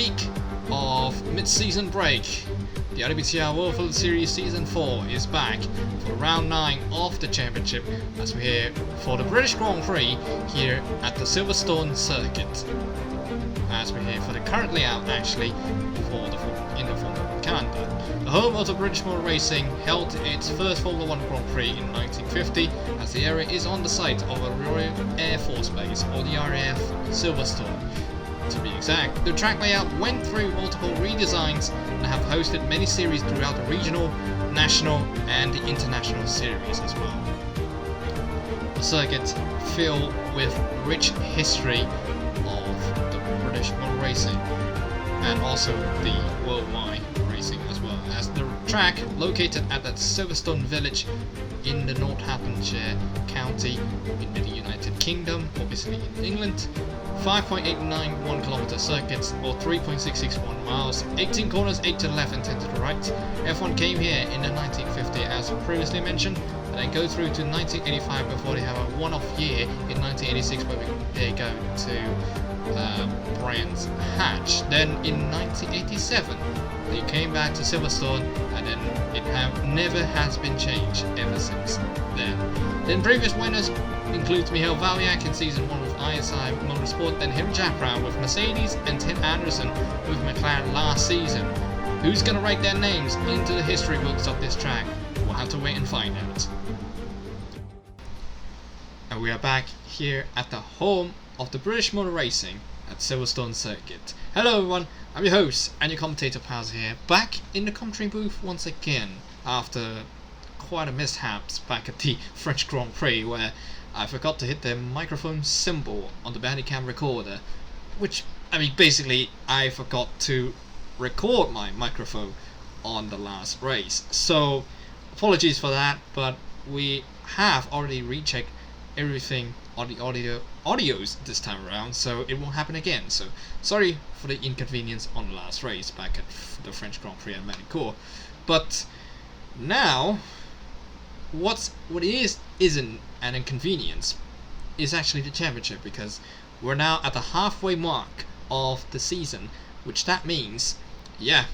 week of mid-season break. The IWTR World Football Series Season 4 is back for round 9 of the championship as we're here for the British Grand Prix here at the Silverstone circuit. As we're here for the current layout actually for in the Formula 1 calendar. The home of the British Motor Racing held its first Formula 1 Grand Prix in 1950 as the area is on the site of a Royal Air Force Base, or the RAF Silverstone. To be exact, the track layout went through multiple redesigns and have hosted many series throughout the regional, national and the international series as well. The circuit filled with rich history of the British Motor Racing and also the worldwide racing as well, as the track located at that Silverstone village in the Northamptonshire County in the United Kingdom, obviously in England. 5.891 km circuits, or 3.661 miles, 18 corners, 8 to the left and 10 to the right. F1 came here in the 1950 as previously mentioned, and then go through to 1985 before they have a one-off year in 1986 where they go to Brands Hatch. Then in 1987 they came back to Silverstone, and then it never has been changed ever since then. Then previous winners includes Michael Valiak in Season 1 with ISI Motorsport, then Henry Jack Brown with Mercedes, and Tim Anderson with McLaren last season. Who's going to write their names into the history books of this track? We'll have to wait and find out. And we are back here at the home of the British Motor Racing at Silverstone Circuit. Hello everyone, I'm your host and your commentator pals here, back in the commentary booth once again after quite a mishaps back at the French Grand Prix where I forgot to hit the microphone symbol on the Bandicam recorder, which, I mean, basically I forgot to record my microphone on the last race. So apologies for that, but we have already rechecked everything on the audios this time around, so it won't happen again. So sorry for the inconvenience on the last race back at the French Grand Prix at Manicourt. But now, what isn't an inconvenience is actually the championship, because we're now at the halfway mark of the season, which that means, yeah,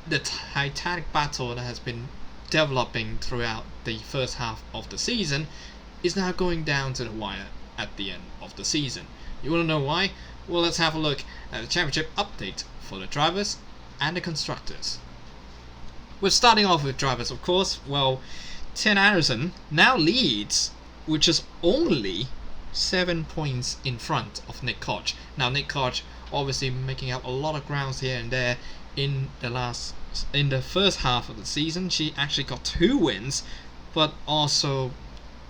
the titanic battle that has been developing throughout the first half of the season is now going down to the wire at the end of the season. You want to know why? Well, let's have a look at the championship update for the drivers and the constructors. We're starting off with drivers, of course. Well, Tim Anderson now leads, which is only 7 points in front of Nick Koch. Now, Nick Koch obviously making up a lot of grounds here and there in the first half of the season. She actually got 2 wins, but also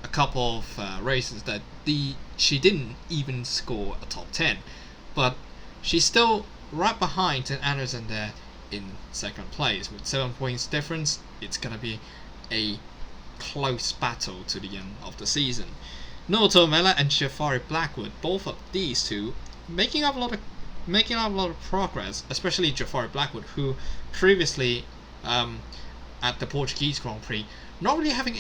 a couple of races that she didn't even score a top 10. But she's still right behind Tim Anderson there in second place with 7 points difference. It's gonna be a close battle to the end of the season. Noah Tomella and Jafari Blackwood, both of these two making up a lot of progress, especially Jafari Blackwood, who previously at the Portuguese Grand Prix not really having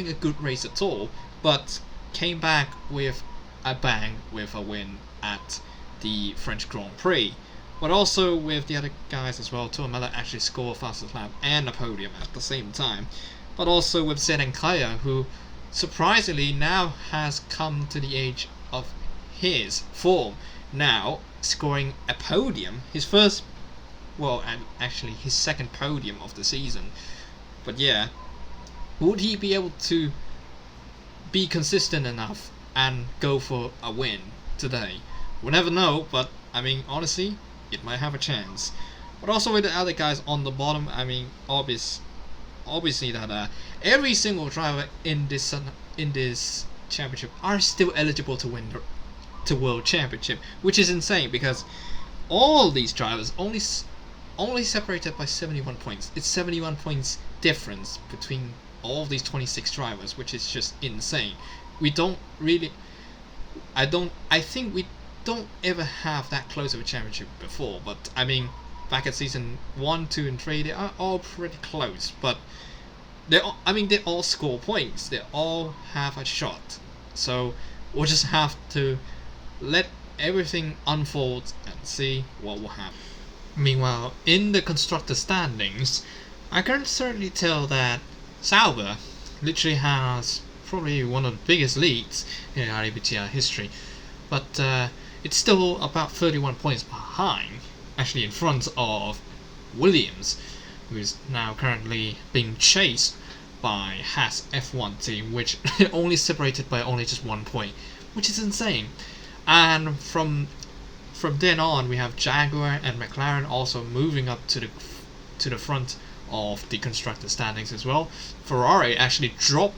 a good race at all, but came back with a bang with a win at the French Grand Prix. But also with the other guys as well, Tomella actually scored fastest lap and a podium at the same time. But also with Zenon Kaya, who surprisingly now has come to the age of his form, now scoring a podium, his first, well, and actually his second podium of the season. But yeah, would he be able to be consistent enough and go for a win today? We'll never know, but I mean, honestly, it might have a chance. But also with the other guys on the bottom, I mean, obviously that every single driver in this championship are still eligible to win the World Championship, which is insane because all these drivers only separated by 71 points. It's 71 points difference between all these 26 drivers, which is just insane. I think we don't ever have that close of a championship before, but I mean, back at season 1, 2 and 3 they are all pretty close, but they all score points, they all have a shot, so we'll just have to let everything unfolds and see what will happen. Meanwhile, in the constructor standings, I can certainly tell that Sauber literally has probably one of the biggest leads in IWTR history, but it's still about 31 points behind, actually in front of Williams, who is now currently being chased by Haas F1 team, which only separated by only just 1 point, which is insane. And from then on, we have Jaguar and McLaren also moving up to the front of the constructor standings as well. Ferrari actually dropped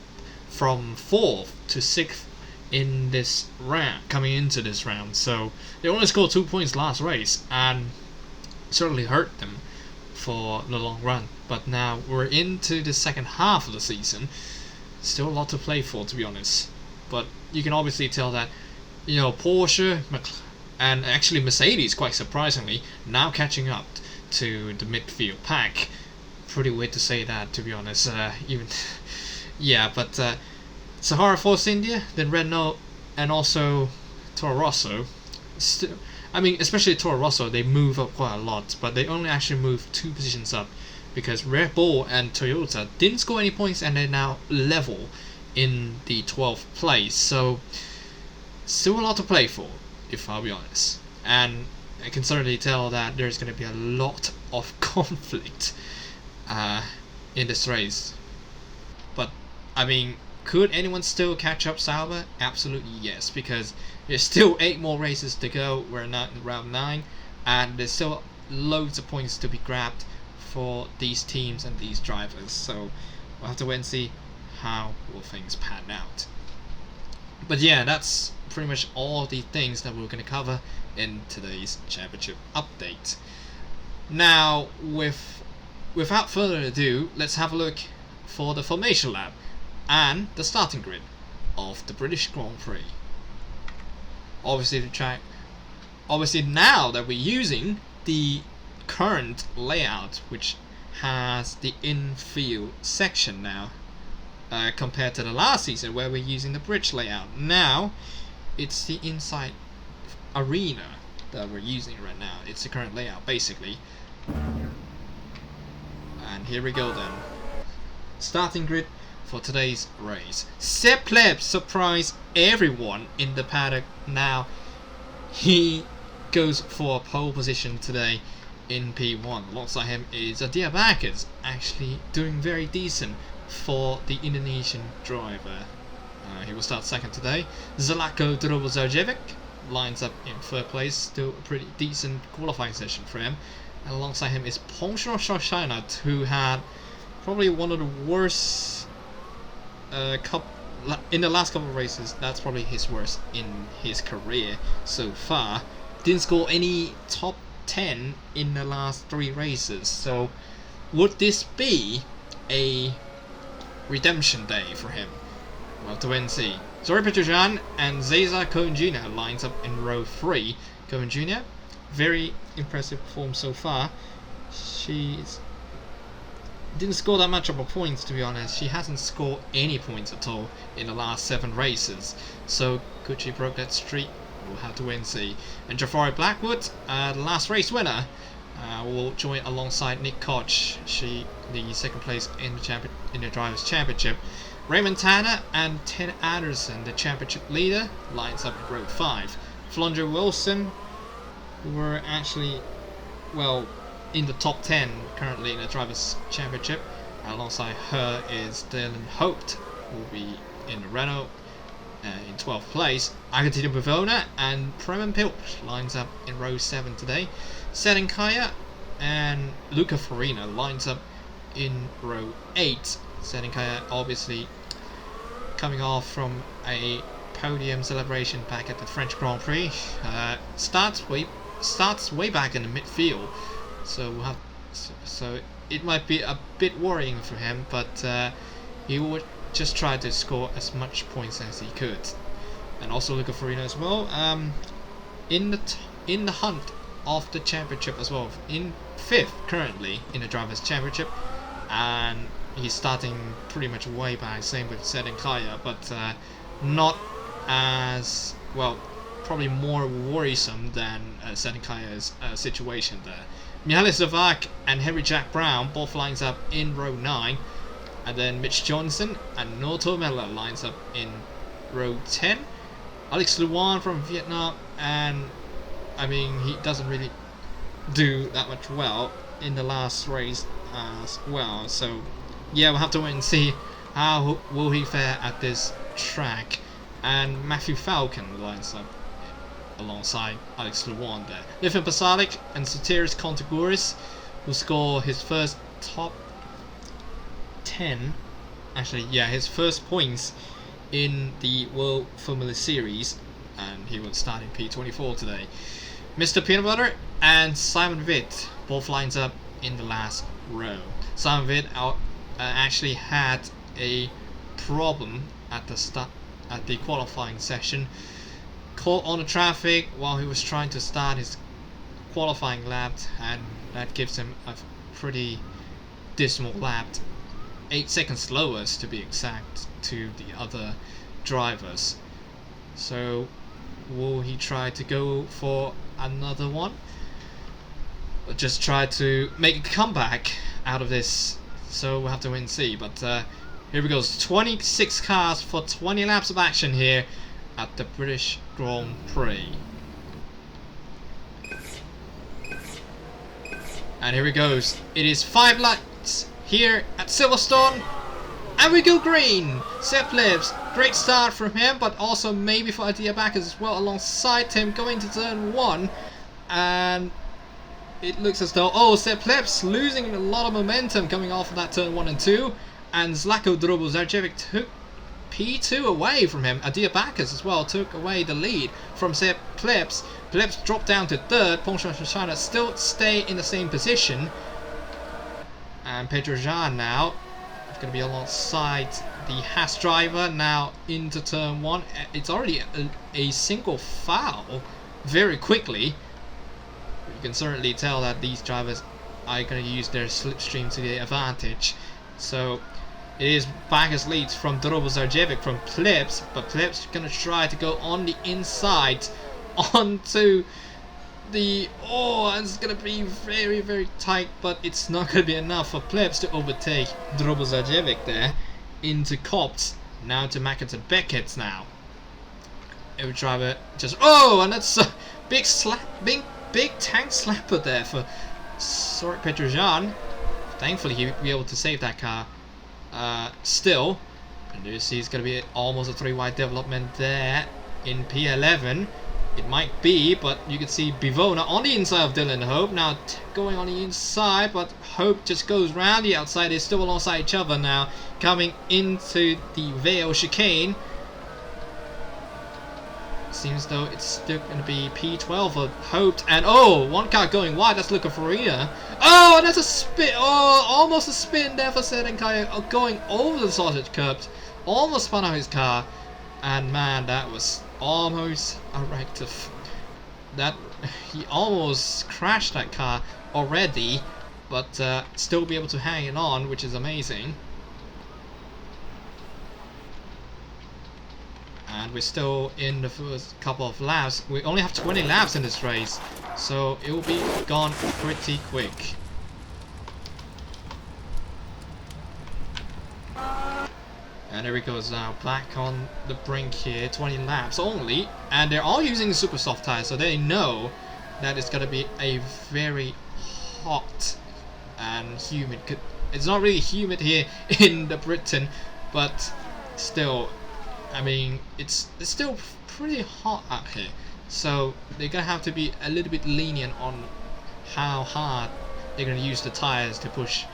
from 4th to 6th in this round, coming into this round, so they only scored 2 points last race, and certainly hurt them for the long run. But now we're into the second half of the season, still a lot to play for, to be honest. But you can obviously tell that, you know, Porsche and actually Mercedes, quite surprisingly, now catching up to the midfield pack. Pretty weird to say that, to be honest. Even yeah, but Sahara Force India, then Renault, and also Toro Rosso. I mean, especially Toro Rosso, they move up quite a lot, but they only actually move 2 positions up, because Red Bull and Toyota didn't score any points, and they're now level in the 12th place. So still a lot to play for, if I'll be honest. And I can certainly tell that there's going to be a lot of conflict in this race. But I mean, could anyone still catch up Sauber? Absolutely yes, because there's still 8 more races to go. We're not in round 9, and there's still loads of points to be grabbed for these teams and these drivers. So we'll have to wait and see how will things pan out. But yeah, that's pretty much all the things that we're going to cover in today's championship update. Now, without further ado, let's have a look for the formation lab and the starting grid of the British Grand Prix. Obviously now that we're using the current layout, which has the infield section now, compared to the last season where we're using the bridge layout. Now it's the inside arena that we're using right now. It's the current layout basically. And here we go then. Starting grid for today's race. Sepp Pleb surprised everyone in the paddock. Now he goes for a pole position today in P1. Alongside him is Diabakis, actually doing very decent for the Indonesian driver. He will start second today. Zlatko Drobozojevic lines up in 3rd place, still a pretty decent qualifying session for him. And alongside him is Pongsho Shoshanat, who had probably one of the worst in the last couple of races. That's probably his worst in his career so far. Didn't score any top 10 in the last 3 races. So would this be a redemption day for him? We'll have to wait and see. Zori Petrojan and Zeza Cohen Jr. lines up in row 3. Cohen Jr., very impressive performance so far. She didn't score that much of a points, to be honest. She hasn't scored any points at all in the last 7 races. So could she break that streak? We'll have to wait and see. And Jafari Blackwood, the last race winner, will join alongside Nick Koch, the 2nd place in the Drivers' Championship. Raymond Tanner and Ted Anderson, the championship leader, lines up in row 5. Flondra Wilson, who were actually, well, in the top 10 currently in the Drivers' Championship. Alongside her is Dylan Hope, who will be in the Renault in 12th place. Agatina Bavona and Preman Pilch lines up in row 7 today. Sedin Kaya and Luca Farina lines up in row 8. Sedin Kaya obviously coming off from a podium celebration back at the French Grand Prix. Starts way back in the midfield, so it might be a bit worrying for him, but he would just try to score as much points as he could. And also Luca Farina as well, in the hunt of the championship as well, in 5th currently in the Drivers' Championship, and he's starting pretty much way back. Same with Sedin Kaya, but not as well. probably more worrisome than Sedenkaya's situation there. Mihaly Zavak and Henry Jack Brown both lines up in row 9, and then Mitch Johnson and Noto Miller lines up in row 10. Alex Luan from Vietnam, and I mean, he doesn't really do that much well in the last race as well, so yeah, we'll have to wait and see how will he fare at this track. And Matthew Falcon lines up alongside Alex Luan there. Lithium Pasalic and Sotiris Contagouris will score his first top 10, actually yeah, his first points in the World Formula Series, and he will start in P24 today. Mr. Peanut Butter and Simon Witt both lines up in the last row. Simon Witt actually had a problem at the qualifying session. Caught on the traffic while he was trying to start his qualifying lap, and that gives him a pretty dismal lap, 8 seconds slower to be exact to the other drivers. So will he try to go for another one, or just try to make a comeback out of this? So we'll have to wait and see. But here we go, 26 cars for 20 laps of action here at the British Grand Prix. And here it goes. It is 5 laps here at Silverstone, and we go green. Sepp Lips, great start from him, but also maybe for Adiabakis as well alongside him going to turn 1, and it looks as though Sepp Lips losing a lot of momentum coming off of that turn 1 and 2, and Zlatko Drobozarjevic took P2 away from him. Adiabakis as well took away the lead from Sepp Lips. Lips dropped down to 3rd. Pongshan Shoshana still stay in the same position, and Pedro Jean now is going to be alongside the Haas driver now into turn 1. It's already a single foul very quickly. You can certainly tell that these drivers are going to use their slipstream to their advantage. So it is Backus leads from Drobozarjevic from Plips, but Plips is going to try to go on the inside onto the... and it's going to be very, very tight, but it's not going to be enough for Plips to overtake Drobozarjevic there into Copse. Now to Mackett and Beckett now. Every driver just... and that's a big slap, big tank slapper there for Petrosian. Thankfully he'll be able to save that car still. And you see it's going to be almost a 3-wide development there in P11. It might be, but you can see Bivona on the inside of Dylan Hope. Now going on the inside, but Hope just goes round the outside. They're still alongside each other now, coming into the Vale chicane. Seems though it's still going to be P12 for Hope, and one car going wide. That's Luca Farina. And that's a spin. Almost a spin there for Sedenkaya, going over the sausage curbs, almost spun out his car, and man, that was almost a rectif. That he almost crashed that car already, but still be able to hang it on, which is amazing. And we're still in the first couple of laps. We only have 20 laps in this race, so it will be gone pretty quick. And there he goes now, back on the brink here, 20 laps only. And they're all using the super soft tires, so they know that it's going to be a very hot and humid... It's not really humid here in the Britain, but still... I mean, it's still pretty hot out here, so they're gonna have to be a little bit lenient on how hard they're gonna use the tires to push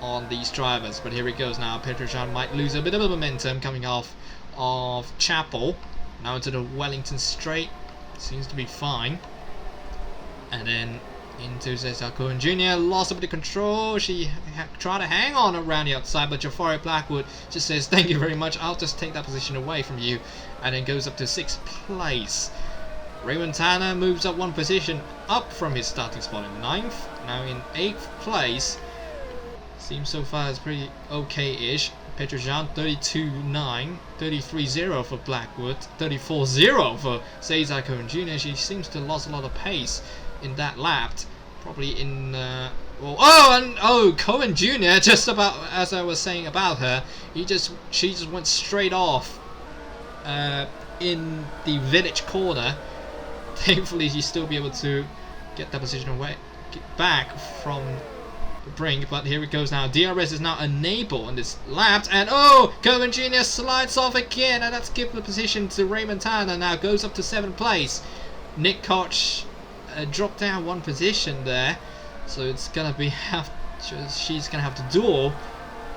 on these drivers. But here it goes now. Petrosian might lose a bit of momentum coming off of Chapel. Now into the Wellington Straight. Seems to be fine. And then into Cesar Cohen Jr. Lost a bit of control. She tried to hang on around the outside, but Jafari Blackwood just says, "Thank you very much, I'll just take that position away from you," and then goes up to 6th place. Raymond Tanner moves up 1 position up from his starting spot in 9th, now in 8th place. Seems so far as pretty okay-ish. Petrojan 32.9, 33.0 for Blackwood, 34.0 for Cesar Cohen Jr. She seems to have lost a lot of pace in that lap, probably in Cohen Jr. just about as I was saying about her, she just went straight off in the village corner. Thankfully, she'll still be able to get that position away, get back from the brink. But here it goes now. DRS is now unable on this lap, and Cohen Jr. slides off again, and that's given the position to Raymond Tanner. Now goes up to 7th place. Nick Koch dropped down 1 position there, so it's gonna be she's gonna have to duel.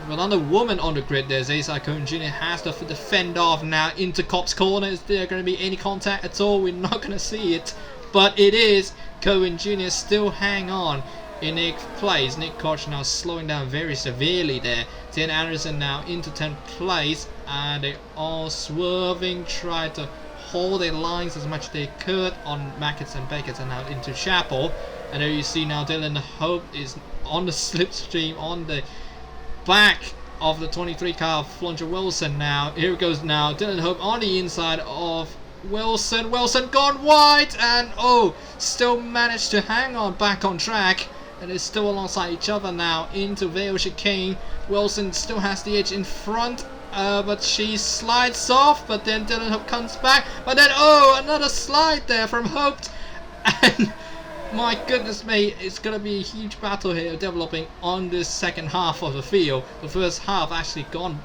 But another woman on the grid there. Cesar Cohen Jr. has to defend off now into Cop's corner. Is there going to be any contact at all? We're not going to see it, but it is. Cohen Jr. still hang on in 8th place. Nick Koch now slowing down very severely there. Tim Anderson now into 10th place, and they all swerving, try to hold their lines as much as they could on Mackett and Beckett, and now into Chapel. And there you see now Dylan Hope is on the slipstream on the back of the 23 car of Flunger Wilson. Now here it goes now. Dylan Hope on the inside of Wilson. Wilson gone wide, and still managed to hang on back on track, and they're still alongside each other now into Vale Chicane. Wilson still has the edge in front, but she slides off, but then Dylan Hope comes back, but then another slide there from Hope, and my goodness me, it's going to be a huge battle here developing on this second half of the field. The first half actually gone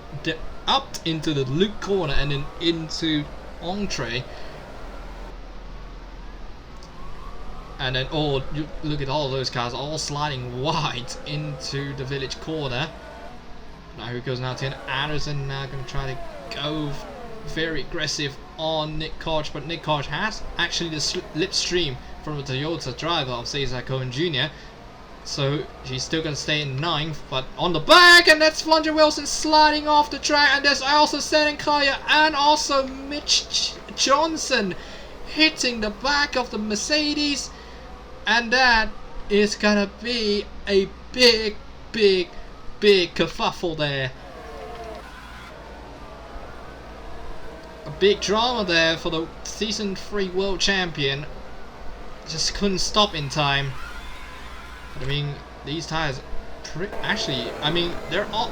up into the loop corner and then into Entree. And then you look at all those cars all sliding wide into the village corner. Now here it goes now to Anderson, now going to try to go very aggressive on Nick Koch, but Nick Koch has actually the slipstream from the Toyota driver of Cesar Cohen Jr. So she's still going to stay in 9th, but on the back, and that's Flunger Wilson sliding off the track, and there's also Senan Kaya and also Mitch Johnson hitting the back of the Mercedes, and that is going to be a big kerfuffle there. A big drama there for the Season 3 World Champion. Just couldn't stop in time. But I mean, these tires actually, I mean, they're all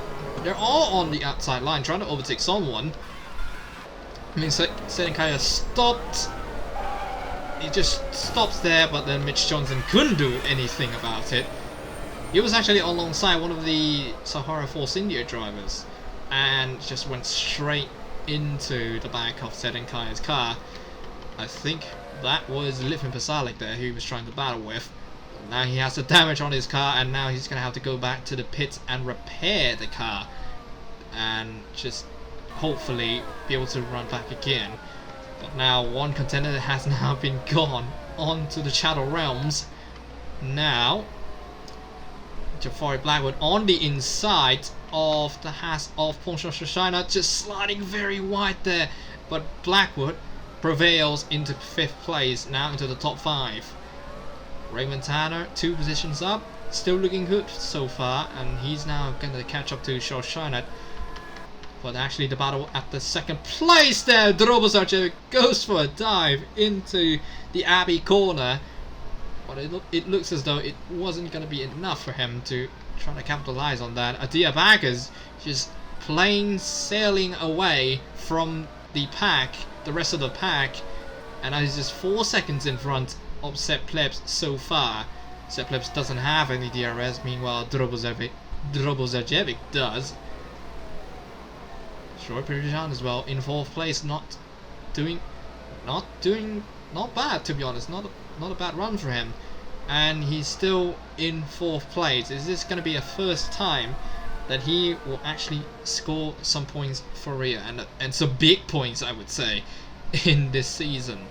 on the outside line trying to overtake someone. I mean, Seneca stopped. He just stops there, but then Mitch Johnson couldn't do anything about it. He was actually alongside one of the Sahara Force India drivers and just went straight into the back of Sedenkaya's car. I think that was Lithium Pasalic there who he was trying to battle with. Now he has the damage on his car, and now he's going to have to go back to the pits and repair the car and just hopefully be able to run back again. But now one contender has now been gone onto the Shadow Realms. Now Jafari Blackwood on the inside of the Haas of Porsche Shoshana, just sliding very wide there, but Blackwood prevails into 5th place, now into the top 5. Raymond Tanner 2 positions up, still looking good so far, and he's now going to catch up to Shoshana. But actually the battle at the 2nd place there, Drobozarchev goes for a dive into the Abbey corner, but it looks as though it wasn't going to be enough for him to try to capitalize on that. Adia Baggers just plain sailing away from the pack, the rest of the pack, and he's just 4 seconds in front of Sepp Plebs so far. Sepp Plebs doesn't have any DRS, meanwhile Drobozarjevic does. Troy Perignon as well in 4th place, not bad, to be honest, not a bad run for him, and he's still in 4th place. Is this going to be a first time that he will actually score some points for Rio, and some big points, I would say, in this season?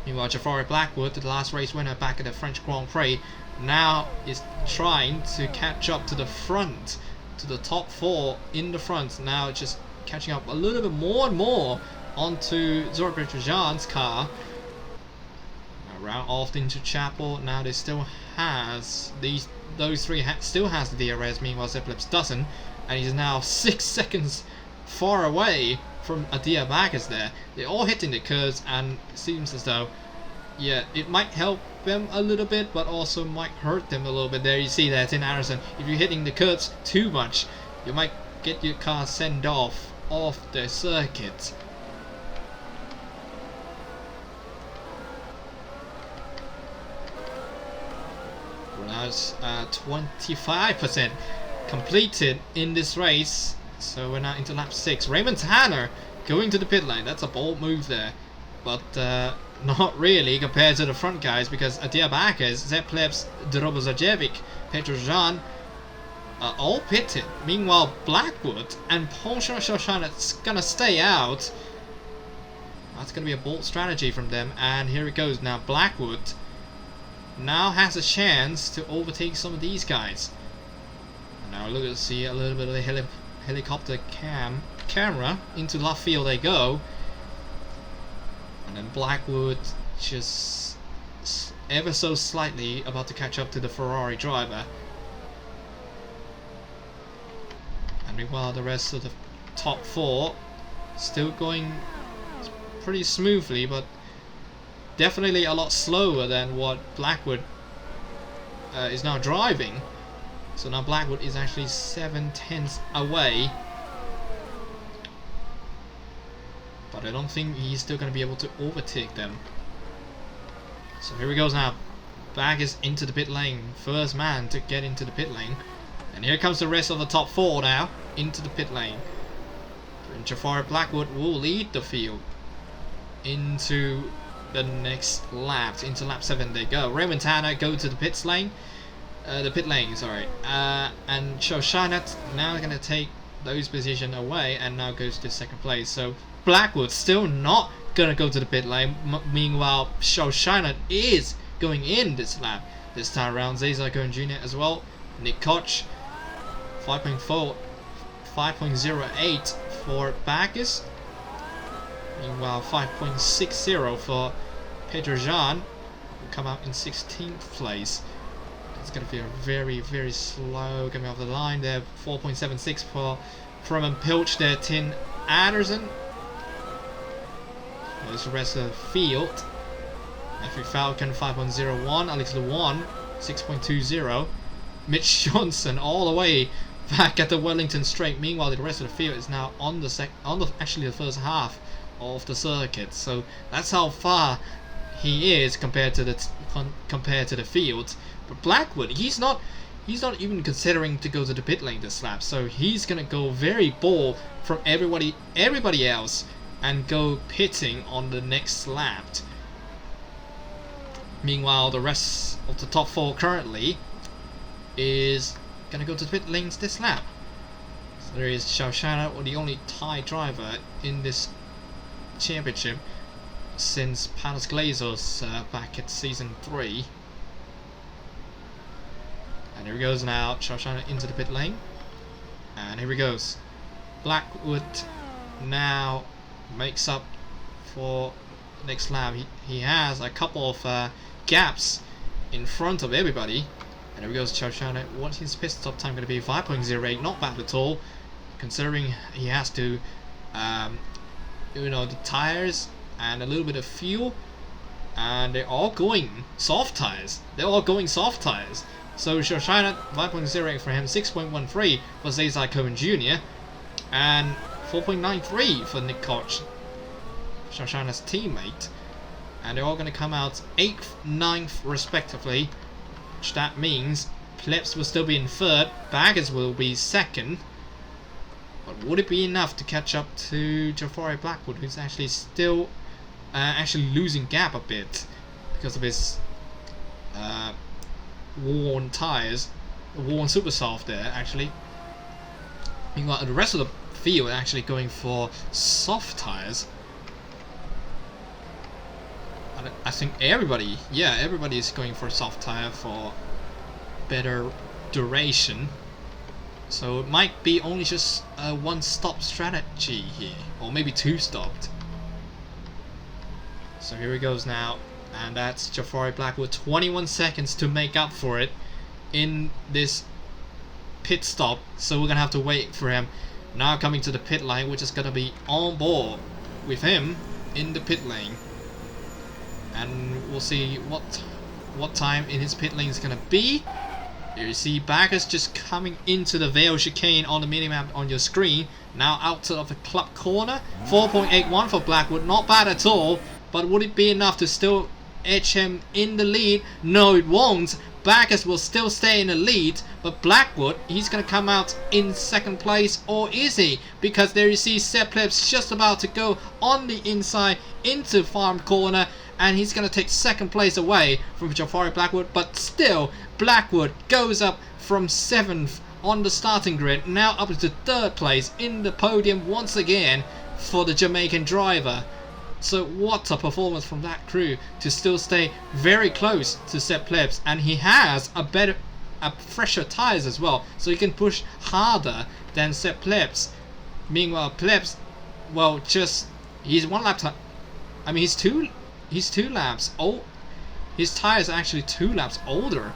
Meanwhile, Jafari Blackwood, the last race winner back at the French Grand Prix, now is trying to catch up to the front, to the top 4 in the front. Now just catching up a little bit more and more onto Zora Petrojan's car. Around off into Chapel. Now they still has those 3 still has the DRS. Meanwhile, Zeppelips doesn't, and he's now 6 seconds far away from Adia Baggers there. They're all hitting the curves, and it seems as though, yeah, it might help them a little bit, but also might hurt them a little bit. There you see that in Anderson, if you're hitting the curves too much, you might get your car sent off the circuit. Well, now it's 25% completed in this race, so we're now into lap 6. Raymond Tanner going to the pit lane. That's a bold move there, but not really compared to the front guys, because Adia Baggers, Zeb Plebs, Drobozajevic, Petr Jan are all pitted. Meanwhile, Blackwood and Polsha Shoshanet's gonna stay out. That's gonna be a bold strategy from them, and here it goes now. Blackwood now has a chance to overtake some of these guys. Now look at see a little bit of the helicopter camera into left field they go, and then Blackwood just ever so slightly about to catch up to the Ferrari driver. And meanwhile, the rest of the top 4 still going pretty smoothly, but definitely a lot slower than what Blackwood is now driving. So now Blackwood is actually 7/10 away, but I don't think he's still going to be able to overtake them. So here he goes now. Baggers into the pit lane, first man to get into the pit lane, and here comes the rest of the top 4 now into the pit lane. And Jafar Blackwood will lead the field into the next lap. Into lap 7 they go. Raymond Tanner go to the pit lane. And Shoshanet now going to take those positions away and now goes to second place. So Blackwood still not going to go to the pit lane. Meanwhile, Shoshanet is going in this lap. This time around, Cesar Cohen Jr. as well. Nick Koch, 5.08 for Baggers. Meanwhile, 5.60 for Petr Jan, who come out in 16th place. It's going to be a very, very slow coming off the line there. 4.76 for Freeman Pilch there. Tin Anderson. There's the rest of the field. Matthew Falcon 5.01. Alex Lewan 6.20. Mitch Johnson all the way back at the Wellington straight. Meanwhile, the rest of the field is now on the actually the first half of the circuit. So that's how far he is compared to the field. But Blackwood, he's not even considering to go to the pit lane this lap. So he's gonna go very bold from everybody else and go pitting on the next lap. Meanwhile, the rest of the top 4 currently is gonna go to the pit lanes this lap. So there is Shaushana, the only Thai driver in this championship since Panos Glazos back at season 3. And here he goes now, Shaushana into the pit lane. And here he goes. Blackwood now makes up for the next lap. He has a couple of gaps in front of everybody. And here he goes, Shaushana. What's his pit stop time going to be? 5.08, not bad at all, considering he has to, the tires and a little bit of fuel, and they're all going soft tires. So Shaushana, 5.08 for him, 6.13 for Cesar Cohen Jr., and 4.93 for Nick Koch, Shaushana's teammate. And they're all going to come out 8th, 9th respectively, which that means Plebs will still be in 3rd, Baggers will be 2nd. But would it be enough to catch up to Jafari Blackwood, who's actually still losing gap a bit because of his worn tires, worn super soft there actually. Meanwhile, the rest of the field are actually going for soft tires. I think everybody is going for a soft tire for better duration. So it might be only just a one-stop strategy here, or maybe two-stopped. So here he goes now, and that's Jafari Blackwood, 21 seconds to make up for it in this pit stop, so we're gonna have to wait for him. Now coming to the pit lane, we're just gonna be on board with him in the pit lane, and we'll see what time in his pit lane is gonna be. Here you see Backus just coming into the Vale chicane on the minimap on your screen. Now out of the club corner. 4.81 for Blackwood, not bad at all. But would it be enough to still edge him in the lead? No, it won't. Backus will still stay in the lead, but Blackwood, he's going to come out in second place, or is he? Because there you see Sepp Plebs just about to go on the inside into farm corner, and he's going to take second place away from Jafari Blackwood, but still Blackwood goes up from 7th on the starting grid, now up to 3rd place in the podium once again for the Jamaican driver. So what a performance from that crew to still stay very close to Sepp Plebs, and he has a fresher tyres as well, so he can push harder than Sepp Plebs. Meanwhile Plebs, well, just he's one lap I mean he's two laps old. His tyres are actually 2 laps older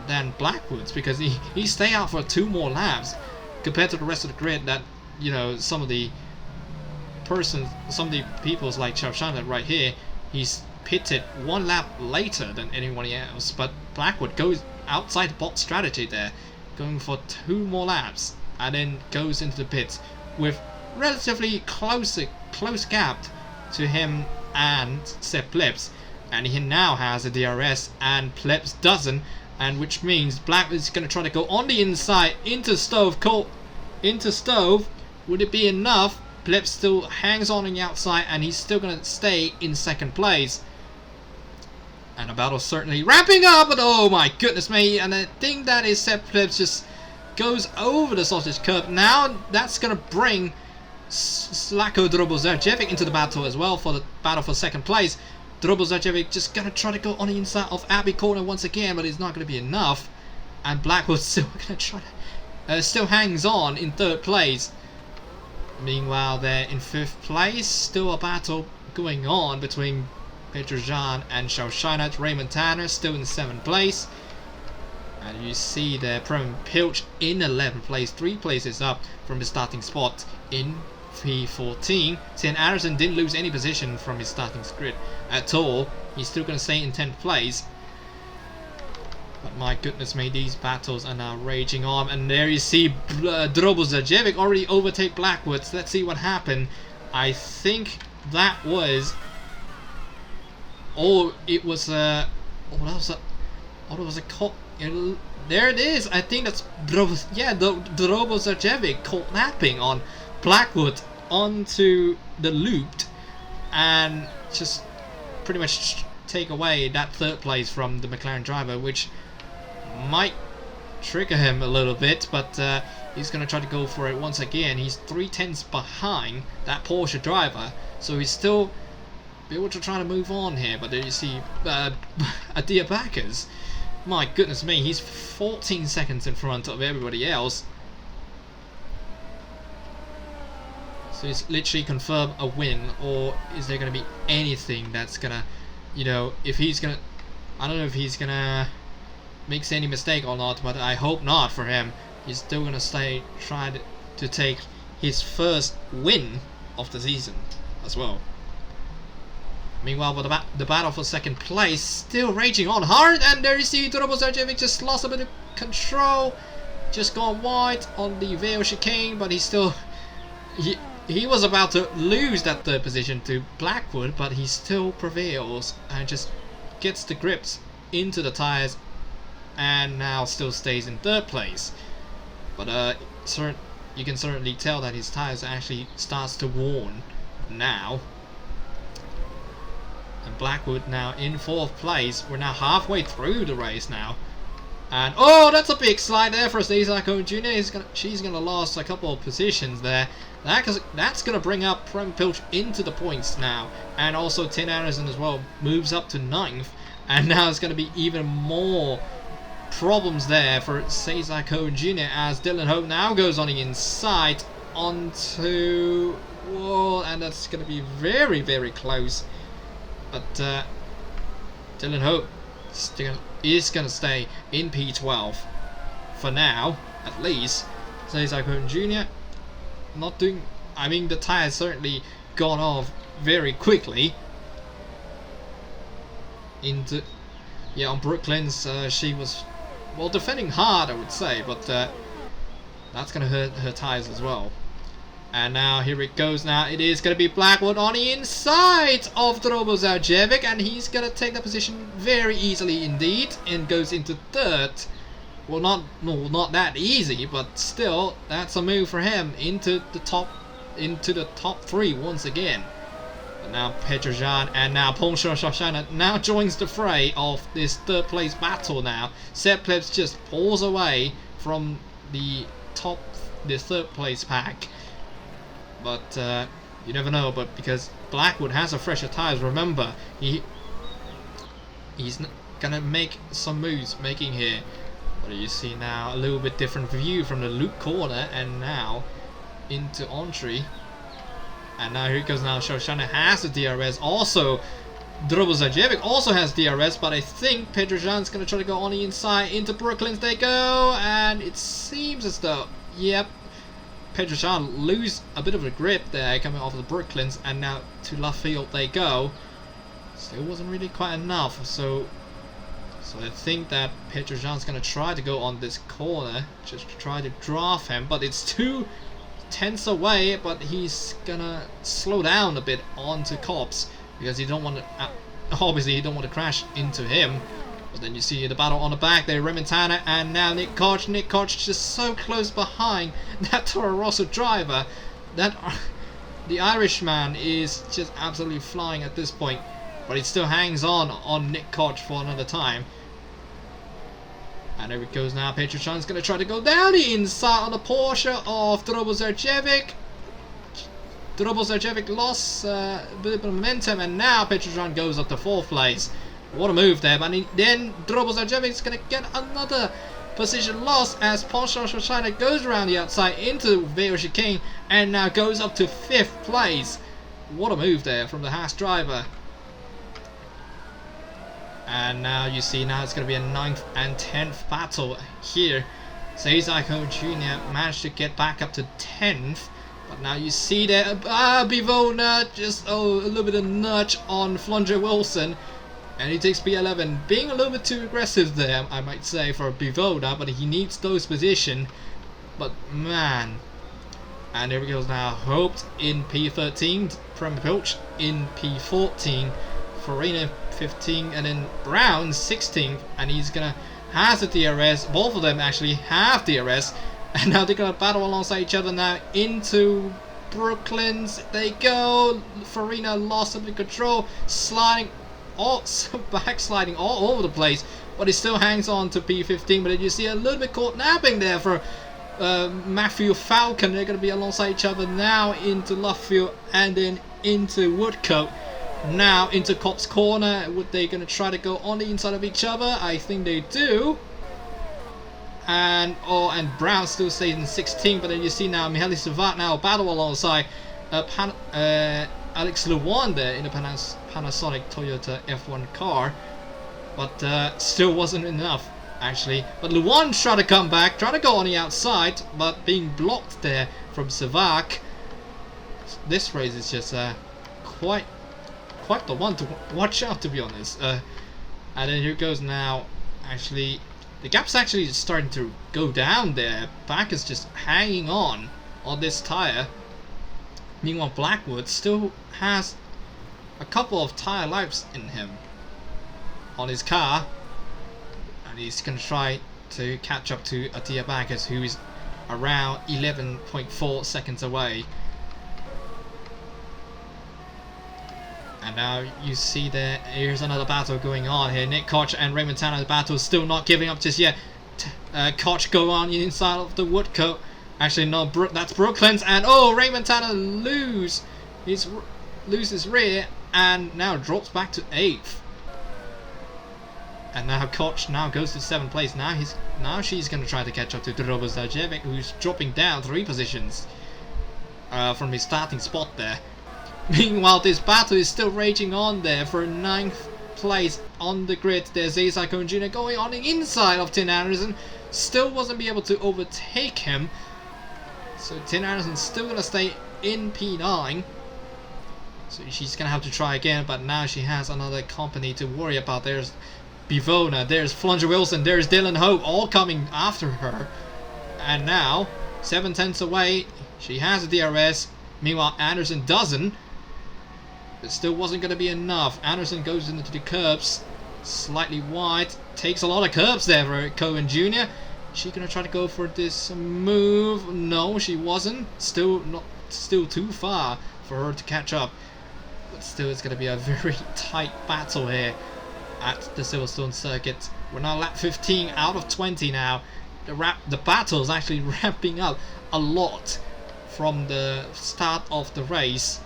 than Blackwood's, because he stay out for 2 more laps compared to the rest of the grid. That, you know, some of the people's like Shavshana right here, he's pitted 1 lap later than anyone else, but Blackwood goes outside the box strategy there, going for 2 more laps, and then goes into the pits with relatively close gap to him and Sepp Plebs, and he now has a DRS and Plebs doesn't, and which means Blackwood is going to try to go on the inside into Stove. Would it be enough? Plebs still hangs on the outside, and he's still going to stay in second place. And the battle certainly ramping up, but oh my goodness me, and I think that is Sepp Plebs just goes over the sausage curb. Now that's going to bring Slako Drobozerjevic into the battle as well, for the battle for second place. Drobozerjevic just going to try to go on the inside of Abbey Corner once again, but it's not going to be enough. And Blackwood still going to try to still hangs on in 3rd place. Meanwhile, they're in 5th place. Still a battle going on between Petrojan and Shawshinat. Raymond Tanner still in 7th place. And you see there, Prem Pilch in 11th place, 3 places up from his starting spot in P14. Tim Anderson didn't lose any position from his starting grid at all. He's still going to stay in 10th place. But my goodness me, these battles are now raging on, and there you see Drobozerjevic already overtake Blackwood. So let's see what happened. I think that was, there it is. I think that's Drobozerjevic caught napping on Blackwood onto the looped, and just pretty much take away that 3rd place from the McLaren driver, which might trigger him a little bit, but he's going to try to go for it once again. He's 3/10 behind that Porsche driver, so he's still able to try to move on here. But there you see Adia Backus, my goodness me, he's 14 seconds in front of everybody else. So it's literally confirmed a win, or is there going to be anything that's going to, you know, if he's going to, I don't know if he's going to makes any mistake or not, but I hope not for him. He's still going to try to take his first win of the season as well. Meanwhile, the battle for second place still raging on hard, and there you see Drobozerjevic just lost a bit of control, just gone wide on the Vale chicane, but he was about to lose that 3rd position to Blackwood, but he still prevails and just gets the grips into the tyres, and now still stays in 3rd place. But you can certainly tell that his tyres actually starts to worn now. And Blackwood now in 4th place. We're now halfway through the race now. And oh, that's a big slide there for Stacey Cohen Jr. She's gonna lose a couple of positions there. That's gonna bring up Prem Pilch into the points now, and also Tim Anderson as well moves up to 9th, and now it's gonna be even more problems there for Cesar Cohen Jr. as Dylan Hope now goes on the inside onto whoa, and that's gonna be very, very close. But Dylan Hope is gonna stay in P12 for now, at least. Zayzakon Jr. not doing. I mean, the tire has certainly gone off very quickly. Into on Brooklyn's, she was well defending hard, I would say, but that's gonna hurt her tires as well. And now here it goes. Now it is gonna be Blackwood on the inside of Drobozarjevic, and he's gonna take that position very easily indeed, and goes into third. Well, not that easy, but still, that's a move for him into the top 3 once again. And now Petrosyan and now Shoshana now joins the fray of this third place battle. Now Sepleps just pulls away from the third place pack, but you never know. But because Blackwood has a fresher tires, remember he's gonna make some moves making here. What do you see now? A little bit different view from the loop corner, and now into entry. And now here it goes. Now Shoshana has the DRS. Also, Drobozarjevic also has DRS, but I think Petrosyan's going to try to go on the inside. Into Brooklyn's they go, and it seems as though, yep, Petrosyan lose a bit of a grip there coming off of the Brooklyns, and now to Lafayette they go. Still wasn't really quite enough, so I think that Petrosyan's going to try to go on this corner, just to try to draft him, but it's too tense away. But he's gonna slow down a bit onto Cops because he don't want to. Obviously, he don't want to crash into him. But then you see the battle on the back there, Remontana and now Nick Koch. Nick Koch just so close behind that Toro Rosso driver. That the Irishman is just absolutely flying at this point, but he still hangs on Nick Koch for another time. And there it goes now. Petrosyan's going to try to go down the inside on the Porsche of Drobozarjevic. Drobozarjevic lost a bit of momentum, and now Petrosyan goes up to 4th place. What a move there. But then Drobozarjevic is going to get another position loss as Shoshana goes around the outside into Veo Chicane and now goes up to 5th place. What a move there from the Haas driver. And now you see, now it's going to be a 9th and 10th battle here. Seizako Jr. managed to get back up to 10th. But now you see there, Bivona just, a little bit of nudge on Flunger Wilson. And he takes P11, being a little bit too aggressive there, I might say, for Bivona. But he needs those position. But man. And here we go now. Hoped in P13, Premier Pilch in P14. Farina 15, and then Brown 16th, and he's gonna has the DRS. Both of them actually have DRS, and now they're gonna battle alongside each other now into Brooklyn's. They go. Farina lost a bit of control, backsliding all over the place, but he still hangs on to P15. But then you see a little bit caught napping there for Matthew Falcon. They're gonna be alongside each other now into Luffield and then into Woodcote. Now into Cop's corner. Would they going to try to go on the inside of each other? I think they do. And Brown still stays in 16th. But then you see now Mihaly Savat now battle alongside Alex Lewan there in the Panasonic Toyota F1 car. But still wasn't enough actually. But Lewan tried to come back, trying to go on the outside, but being blocked there from Savak. This race is just quite the one to watch out, to be honest. And then here goes now. Actually, the gap's actually starting to go down there. Back is just hanging on this tire. Meanwhile, Blackwood still has a couple of tire lives in him on his car, and he's gonna try to catch up to Attia Backus, who is around 11.4 seconds away. And now you see there, here's another battle going on here. Nick Koch and Raymond Tanner's battle, still not giving up just yet. Koch go on the inside of the Woodcote. Actually, no, that's Brooklyn's. And Raymond Tanner loses rear and now drops back to 8th. And now Koch now goes to 7th place. Now she's going to try to catch up to Drobozarjevic, who's dropping down 3 positions from his starting spot there. Meanwhile, this battle is still raging on there for 9th place on the grid. There's Isaac Jr. going on the inside of Tim Anderson. still wasn't be able to overtake him. So Tin Anderson's still gonna stay in P9. So she's gonna have to try again, but now she has another company to worry about. There's Bivona, there's Flunger Wilson, there's Dylan Hope, all coming after her. And now, 7/10 away, she has a DRS. Meanwhile, Anderson doesn't. It still wasn't going to be enough. Anderson goes into the curbs, slightly wide, takes a lot of curbs there for Cohen Jr. She gonna try to go for this move? No, she wasn't. Still too far for her to catch up. But still, it's gonna be a very tight battle here at the Silverstone circuit. We're now lap 15 out of 20 now. The battle is actually ramping up a lot from the start of the race.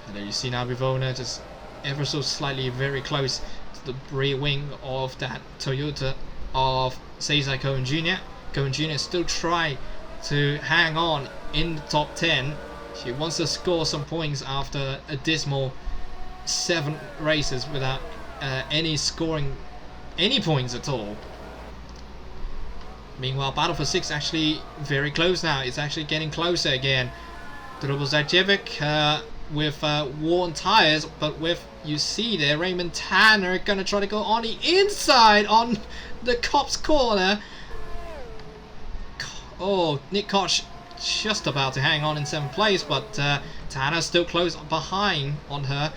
And there you see now Bivona just ever so slightly very close to the rear wing of that Toyota of Cesar Cohen Jr. Cohen Jr. still try to hang on in the top 10. She wants to score some points after a dismal 7 races without scoring any points at all. Meanwhile, Battle for 6 actually very close now. It's actually getting closer again. Drubozajevic with worn tires, but with, you see there, Raymond Tanner gonna try to go on the inside on the Copse corner. Oh, Nick Koch just about to hang on in 7th place, but Tanner still close behind on her.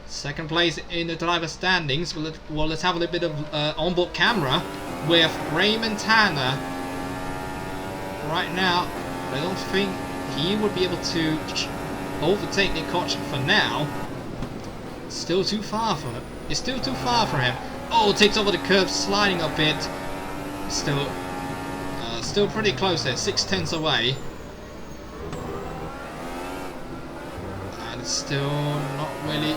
2nd place in the driver standings. Well, let's have a little bit of onboard camera with Raymond Tanner right now. I don't think he would be able to overtake Nick Koch for now. Still too far for him. It's still too far for him. Oh, takes over the curb, sliding a bit. Still pretty close there. 6/10 away. And it's still not really.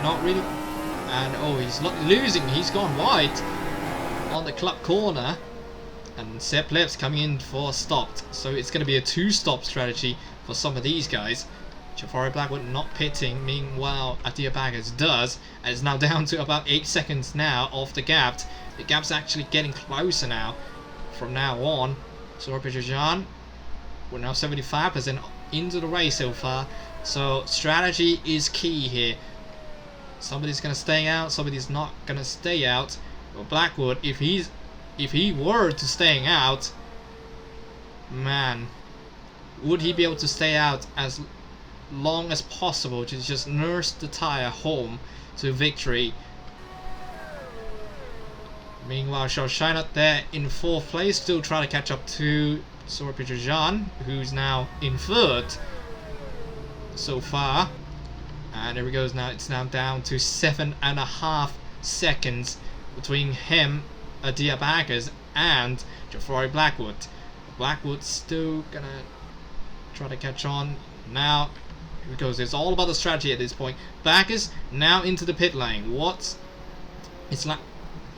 And oh, he's not losing. He's gone wide on the club corner. And Sepp Lepp's coming in for stopped. So it's going to be a 2-stop strategy for some of these guys. Jafari Blackwood not pitting, meanwhile Atia Baggers does, and it's now down to about 8 seconds now off the gap. The gap's actually getting closer now from now on. So Jean, we're now 75% into the race so far, so strategy is key here. Somebody's gonna stay out, somebody's not gonna stay out. Well, Blackwood, if he were to staying out, man, would he be able to stay out as long as possible to just nurse the tire home to victory? Meanwhile, Shoshana there in 4th place, still trying to catch up to Sora Petrojan, who's now in 3rd so far. And there he goes now. It's now down to 7.5 seconds between him, Adia Baggers, and Jafari Blackwood. Blackwood's still gonna try to catch on now. Because it's all about the strategy at this point. Baggers now into the pit lane. What is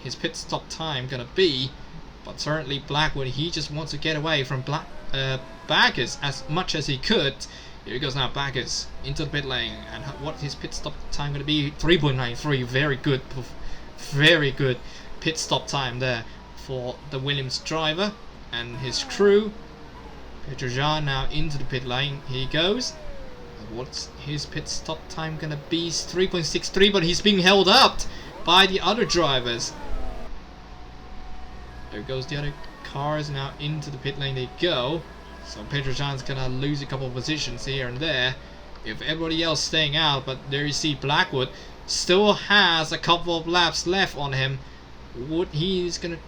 his pit stop time gonna be? But certainly Blackwood, he just wants to get away from Baggers as much as he could. Here he goes now, Baggers into the pit lane, and what his pit stop time gonna be? 3.93. Very good pit stop time there for the Williams driver and his crew. Petrojan now into the pit lane. Here he goes. What's his pit stop time gonna be? 3.63, but he's being held up by the other drivers. There goes the other cars now into the pit lane they go. So Petrojan's gonna lose a couple of positions here and there if everybody else staying out, but there you see Blackwood still has a couple of laps left on him. Would he's gonna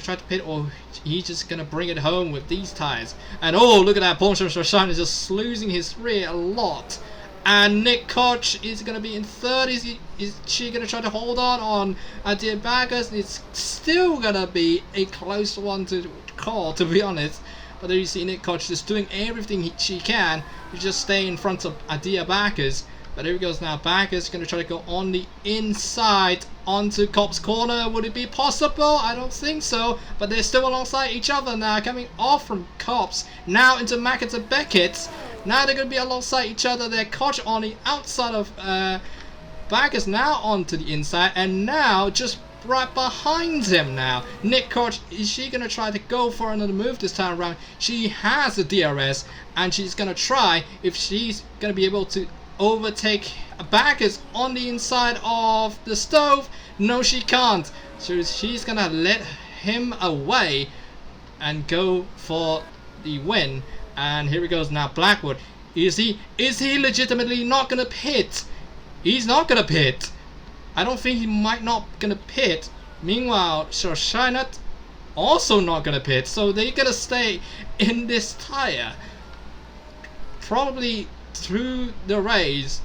try to pit, or he's just gonna bring it home with these tires? And oh, look at that, Poncho Shoshana is just losing his rear a lot. And Nick Koch is gonna be in 3rd. Is she gonna try to hold on Adia Baggers? It's still gonna be a close one to call, to be honest. But there you see Nick Koch just doing everything she can to just stay in front of Adia Baggers. But here he goes now. Baggers going to try to go on the inside onto Copse corner. Would it be possible? I don't think so. But they're still alongside each other now, coming off from Copse. Now into Mackett and Beckett. Now they're going to be alongside each other. They're Koch on the outside of Baggers, now onto the inside. And now just right behind him now. Nick Koch, is she going to try to go for another move this time around? She has the DRS, and she's going to try if she's going to be able to overtake Bacchus on the inside of the stove. No, she can't. So she's going to let him away and go for the win. And here he goes now. Blackwood, is he legitimately not gonna pit? He's not gonna pit. I don't think he might not gonna pit. Meanwhile, Shoshana also not gonna pit, so they're gonna stay in this tire probably through the race.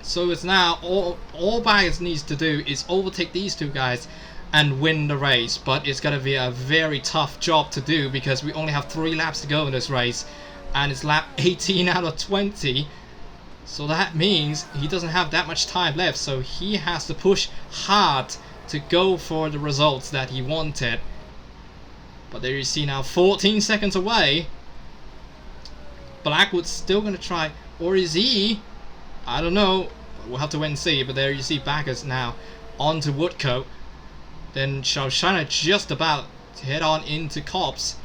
So it's now all Baggins needs to do is overtake these two guys and win the race, but it's gonna be a very tough job to do because we only have 3 laps to go in this race, and it's lap 18 out of 20. So that means he doesn't have that much time left, so he has to push hard to go for the results that he wanted. But there you see now, 14 seconds away. Blackwood's still gonna try, or is he? I don't know. We'll have to wait and see. But there you see Bacchus now onto Woodcote. Then Shoshana just about to head on into Cops.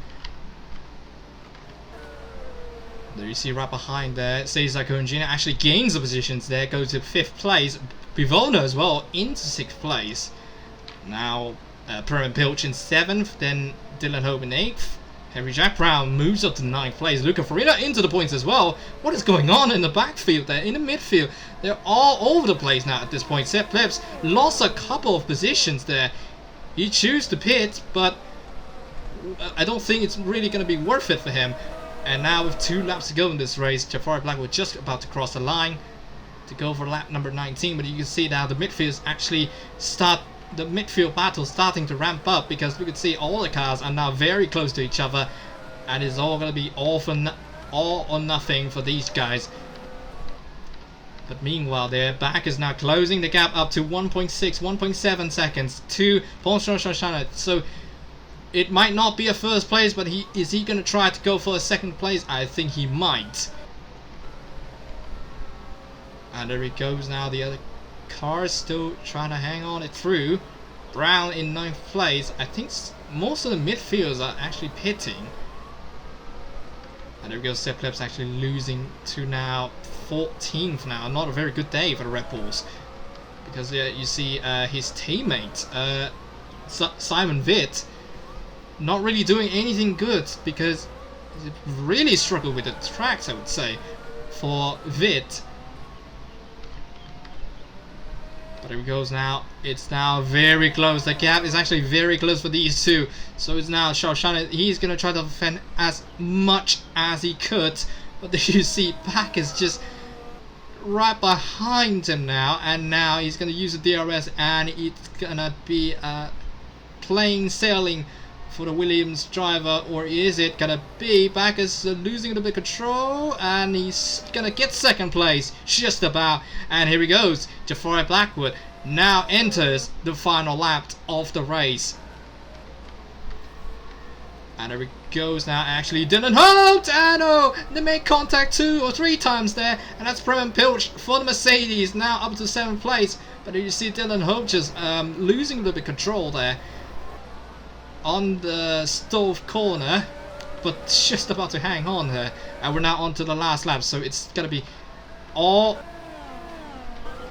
There you see right behind there, Cesar Conjina actually gains the positions there, goes to 5th place. Bivona as well into 6th place. Now Perrin Pilch in 7th, then Dylan Hope in 8th. Henry Jack Brown moves up to 9th place. Luca Farina into the points as well. What is going on in the backfield there, in the midfield? They're all over the place now at this point. Sepp Plebs lost a couple of positions there. He chose to pit, but I don't think it's really going to be worth it for him. And now with 2 laps to go in this race, Jafari Blackwood just about to cross the line to go for lap number 19. But you can see now the midfields actually the midfield battle starting to ramp up, because we can see all the cars are now very close to each other, and it's all going to be all or nothing for these guys. But meanwhile, their back is now closing the gap up to 1.6, 1.7 seconds to Poncho Shoshana. So it might not be a first place, but is he going to try to go for a second place? I think he might. And there he goes now. The other car is still trying to hang on it through. Brown in 9th place. I think most of the midfielders are actually pitting. And there we go. Sepp Plebs actually losing to now 14th now. Not a very good day for the Red Bulls, because you see his teammate Simon Witt not really doing anything good, because he really struggled with the tracks, I would say, for Witt. But there he goes now. It's now very close. The gap is actually very close for these two. So it's now Shoshana. He's going to try to defend as much as he could. But there you see Pack is just right behind him now. And now he's going to use the DRS, and it's going to be plain sailing for the Williams driver. Or is it going to be Bacchus losing a little bit of control, and he's going to get 2nd place just about. And here he goes. Jafari Blackwood now enters the final lap of the race. And there he goes now. Actually, Dylan Holt, and oh, they make contact 2 or 3 times there, and that's Prem Pilch for the Mercedes, now up to 7th place. But you see Dylan Holt just losing a little bit of control there on the stove corner, but just about to hang on there. And we're now on to the last lap, so it's gonna be all.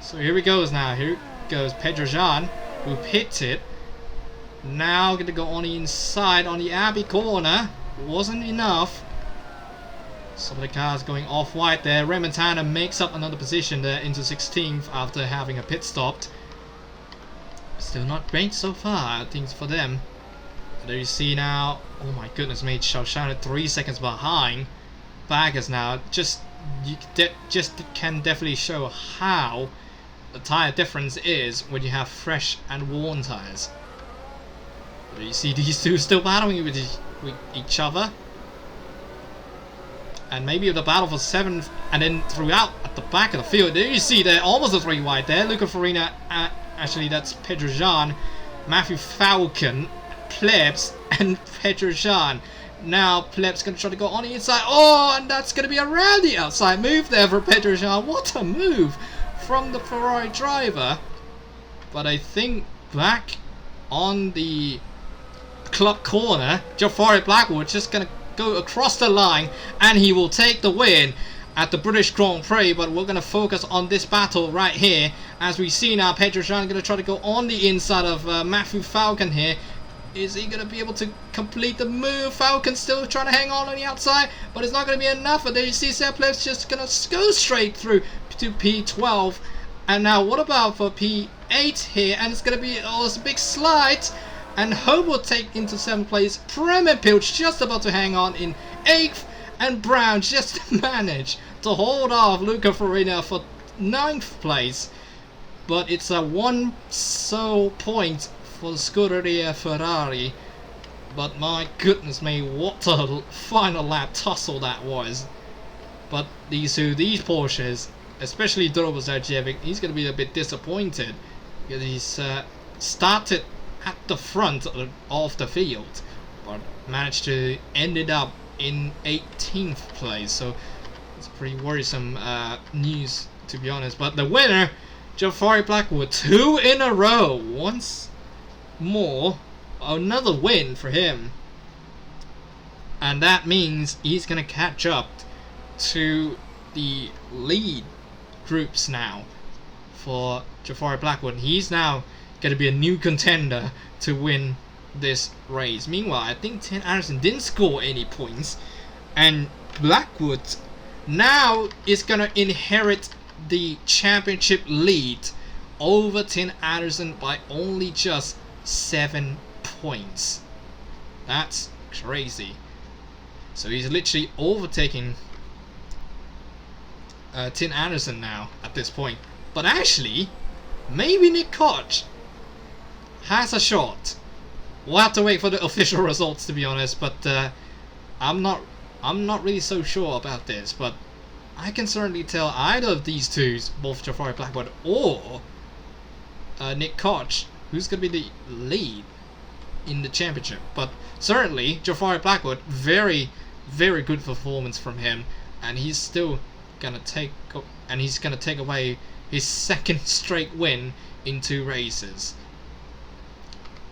So here he goes now. Here goes Pedro Jean, who pitted. Now gonna go on the inside on the Abbey corner. Wasn't enough. Some of the cars going off white there. Raymond Tanner makes up another position there into 16th after having a pit stopped. Still not great so far, I think, for them. There you see now, oh my goodness me, Shoshana 3 seconds behind Baggers now. You can definitely show how the tire difference is when you have fresh and worn tires. There you see these two still battling with each other. And maybe the battle for 7th, and then throughout at the back of the field, there you see they're almost a 3 wide there. Luca Farina, actually that's Pedro Jean, Matthew Falcon, Plebs, and Pedro Jean. Now Plebs gonna try to go on the inside. Oh, and that's gonna be around the outside move there for Pedro Jean. What a move from the Ferrari driver. But I think back on the club corner. Jafari Blackwood just gonna go across the line, and he will take the win at the British Grand Prix. But we're gonna focus on this battle right here. As we see now, Pedro Jean gonna try to go on the inside of Matthew Falcon here. Is he gonna be able to complete the move? Falcon still trying to hang on the outside, but it's not gonna be enough. And there you see Seplep's just gonna go straight through to P12. And now what about for P8 here? And it's gonna be this big slide, and Hope will take into 7th place. Premier Pilch just about to hang on in 8th, and Brown just managed to hold off Luca Farina for 9th place. But it's a 1 sole point for the Scuderia Ferrari. But my goodness me, what a final lap tussle that was. But these Porsches, especially Drobozarjevic, he's going to be a bit disappointed because he's started at the front of the field, but managed to end it up in 18th place. So it's pretty worrisome news, to be honest. But the winner, Jafari Blackwood, 2 in a row. Once more, another win for him, and that means he's gonna catch up to the lead groups now for Jafari Blackwood. He's now gonna be a new contender to win this race. Meanwhile, I think Tim Anderson didn't score any points, and Blackwood now is gonna inherit the championship lead over Tim Anderson by only just 7 points. That's crazy. So he's literally overtaking Tim Anderson now at this point. But actually, maybe Nick Koch has a shot. We'll have to wait for the official results, to be honest. But I'm not really so sure about this. But I can certainly tell either of these two, both Jafari Blackwood or Nick Koch, who's going to be the lead in the championship. But certainly Jafari Blackwood, very, very good performance from him, and he's still going to take away his 2nd straight win in 2 races.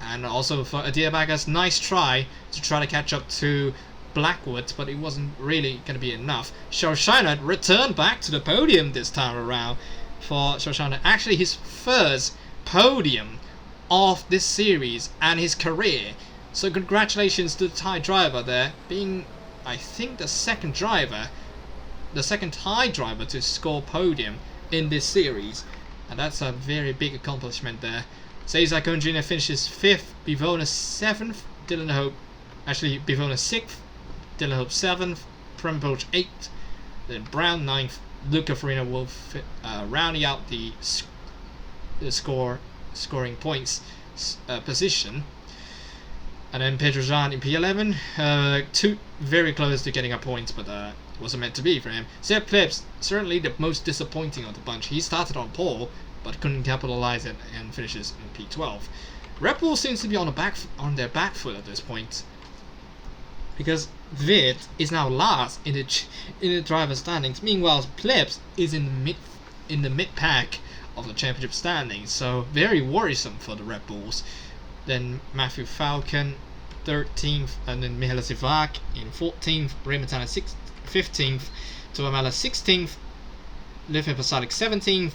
And also for Adiabagas, nice try to catch up to Blackwood, but it wasn't really going to be enough. Shoshana returned back to the podium this time around for Shoshana. Actually, his first podium of this series and his career. So congratulations to the Thai driver there, being, I think, the second Thai driver to score podium in this series, and that's a very big accomplishment there. Cesar Cohn Jr. finishes 5th, Bivona 7th, Dylan Hope, actually Bivona 6th, Dylan Hope 7th, Prem Poach 8th, then Brown 9th. Luca Farina will rounding out the scoring points position, and then Pedro Jean in P11, 2 very close to getting a point, but wasn't meant to be for him. Sepp Plebs, certainly the most disappointing of the bunch. He started on pole but couldn't capitalize it and finishes in P12. Red Bull seems to be on their back foot at this point, because Vid is now last in the driver standings. Meanwhile, Plebs is in the mid pack of the championship standings, so very worrisome for the Red Bulls. Then Matthew Falcon 13th, and then Mihaela Sivak in 14th, Raymond Tanner 15th, Tuamala 16th, Livia Pasalic 17th,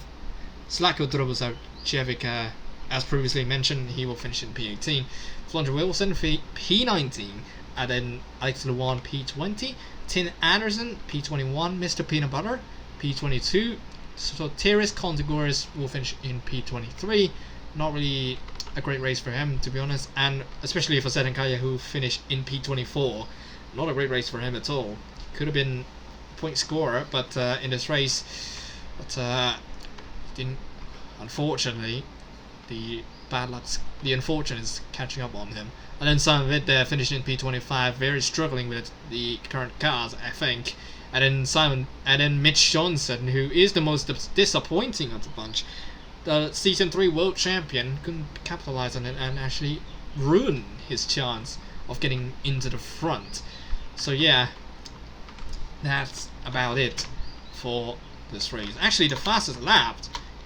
Slavko Drobozarjevic, as previously mentioned, he will finish in P18, Flondra Wilson P19, and then Alex Luan P20, Tim Anderson P21, Mr. Peanut Butter P22, Soteris Contigoris will finish in P23. Not really a great race for him, to be honest, and especially for Sedenkaya, who finished in P24. Not a great race for him at all. Could have been a point scorer, but in this race, didn't. Unfortunately, the unfortunate is catching up on him. And then Simon Witt there finished in P25, very struggling with the current cars, I think. And then Mitch Johnson, who is the most disappointing of the bunch, the Season 3 World Champion, couldn't capitalize on it and actually ruin his chance of getting into the front. So yeah, that's about it for this race. Actually, the fastest lap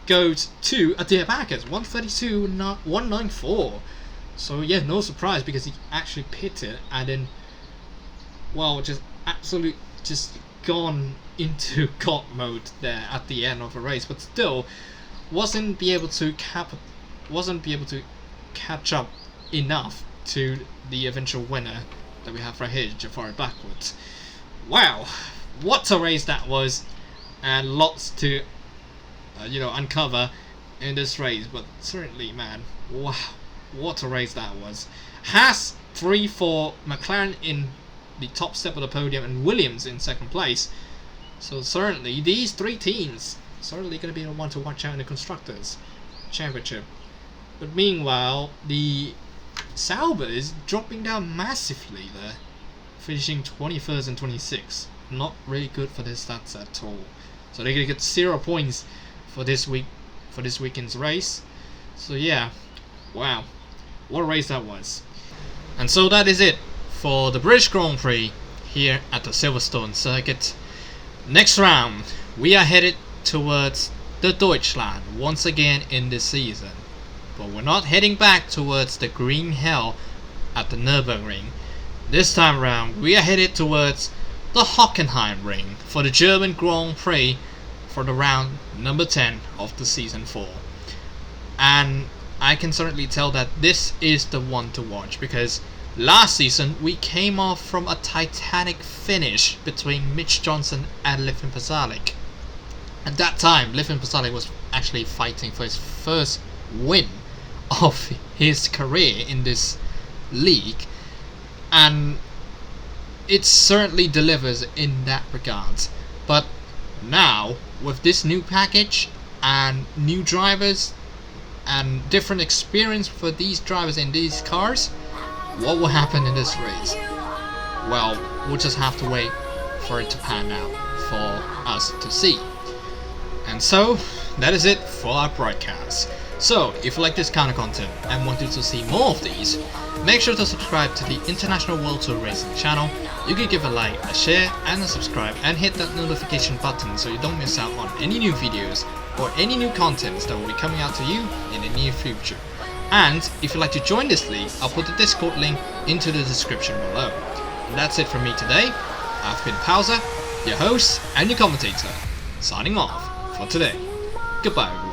goes to Adair Backers, 132.194. So yeah, no surprise because he actually pitted and then, well, just gone into God mode there at the end of the race, but still wasn't be able to catch up enough to the eventual winner that we have right here, Jafari Backwards. Wow, what a race that was, and lots to uncover in this race. But certainly, man, wow, what a race that was. Haas 3 for McLaren in the top step of the podium, and Williams in second place. So certainly these three teams certainly going to be the one to watch out in the Constructors' Championship. But meanwhile, the Saubers dropping down massively there, finishing 21st and 26th. Not really good for their stats at all. So they're gonna get 0 points for this weekend's race. So yeah, wow, what a race that was. And so that is it for the British Grand Prix here at the Silverstone circuit. Next round, we are headed towards the Deutschland once again in this season. But we're not heading back towards the green hell at the Nürburgring. This time around, we are headed towards the Hockenheim Ring for the German Grand Prix for the round number 10 of the season 4. And I can certainly tell that this is the one to watch, because last season we came off from a titanic finish between Mitch Johnson and Lippin Pasalic. At that time, Lippin Pasalic was actually fighting for his first win of his career in this league, and it certainly delivers in that regard. But now, with this new package and new drivers and different experience for these drivers in these cars, what will happen in this race? Well, we'll just have to wait for it to pan out for us to see. And so, that is it for our broadcast. So, if you like this kind of content and wanted to see more of these, make sure to subscribe to the International World Tour Racing channel. You can give a like, a share and a subscribe, and hit that notification button so you don't miss out on any new videos or any new contents that will be coming out to you in the near future. And if you'd like to join this league, I'll put the Discord link into the description below. And that's it from me today. I've been Pausa, your host and your commentator, signing off for today. Goodbye everyone.